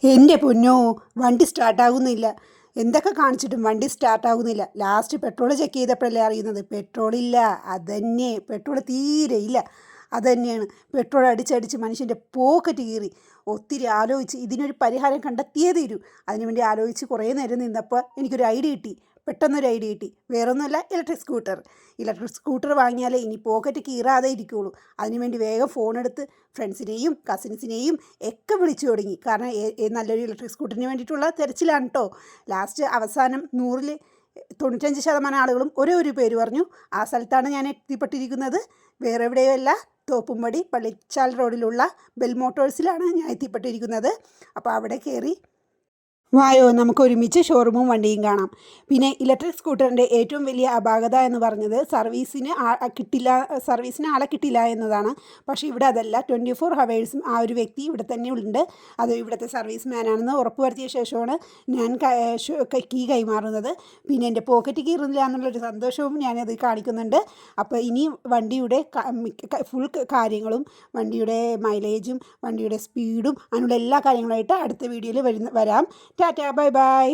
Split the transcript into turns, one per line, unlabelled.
എൻ്റെ പൊന്നോ, വണ്ടി സ്റ്റാർട്ടാകുന്നില്ല. എന്തൊക്കെ കാണിച്ചിട്ടും വണ്ടി സ്റ്റാർട്ടാകുന്നില്ല. ലാസ്റ്റ് പെട്രോൾ ചെക്ക് ചെയ്തപ്പോഴല്ലേ അറിയുന്നത് പെട്രോളില്ല. അതന്നെ, പെട്രോൾ തീരെ ഇല്ല. അതുതന്നെയാണ്, പെട്രോൾ അടിച്ചടിച്ച് മനുഷ്യൻ്റെ പോക്കറ്റ് കീറി. ഒത്തിരി ആലോചിച്ച് ഇതിനൊരു പരിഹാരം കണ്ടെത്തിയേ തീരൂ. അതിനുവേണ്ടി ആലോചിച്ച് കുറേ നേരം നിന്നപ്പോൾ എനിക്കൊരു ഐഡിയ കിട്ടി. പെട്ടെന്നൊരു ഐഡിയ കിട്ടി. വേറൊന്നുമല്ല, ഇലക്ട്രിക് സ്കൂട്ടർ വാങ്ങിയാലേ ഇനി പോക്കറ്റ് കീറാതെ ഇരിക്കുകയുള്ളൂ. അതിനുവേണ്ടി വേഗം ഫോണെടുത്ത് ഫ്രണ്ട്സിനെയും കസിൻസിനെയും ഒക്കെ വിളിച്ചു തുടങ്ങി. കാരണം നല്ലൊരു ഇലക്ട്രിക് സ്കൂട്ടറിന് വേണ്ടിയിട്ടുള്ള തിരച്ചിലാണ് കേട്ടോ. ലാസ്റ്റ് അവസാനം 100-ൽ 95% ആളുകളും ഒരു പേര് പറഞ്ഞു. ആ സ്ഥലത്താണ് ഞാൻ എത്തിപ്പെട്ടിരിക്കുന്നത്. വേറെ എവിടെയുമല്ല, തോപ്പുംപടി പള്ളിച്ചാൽ റോഡിലുള്ള ബെൽ മോട്ടോഴ്സിലാണ് ഞാൻ എത്തിപ്പെട്ടിരിക്കുന്നത്. അപ്പോൾ അവിടെ കയറി വായോ, നമുക്ക് ഒരുമിച്ച് ഷോറൂമും വണ്ടിയും കാണാം. പിന്നെ ഇലക്ട്രിക് സ്കൂട്ടറിൻ്റെ ഏറ്റവും വലിയ അപാകത എന്ന് പറഞ്ഞത് സർവീസിന് ആളെ കിട്ടില്ല എന്നതാണ്. പക്ഷേ ഇവിടെ അതല്ല, 24 ഹവേഴ്സും ആ ഒരു വ്യക്തി ഇവിടെ തന്നെ ഉണ്ട്. അത് ഇവിടുത്തെ സർവീസ് മാനാണെന്ന് ഉറപ്പ് വരുത്തിയ ശേഷമാണ് ഞാൻ കീ കൈമാറുന്നത്. പിന്നെ എൻ്റെ പോക്കറ്റ് കീറുന്നില്ല എന്നുള്ളൊരു സന്തോഷവും ഞാനത് കാണിക്കുന്നുണ്ട്. അപ്പോൾ ഇനി വണ്ടിയുടെ ഫുൾ കാര്യങ്ങളും, വണ്ടിയുടെ മൈലേജും വണ്ടിയുടെ സ്പീഡും അങ്ങനെയുള്ള എല്ലാ കാര്യങ്ങളായിട്ട് അടുത്ത വീഡിയോയിൽ വരാം. Tata, bye bye.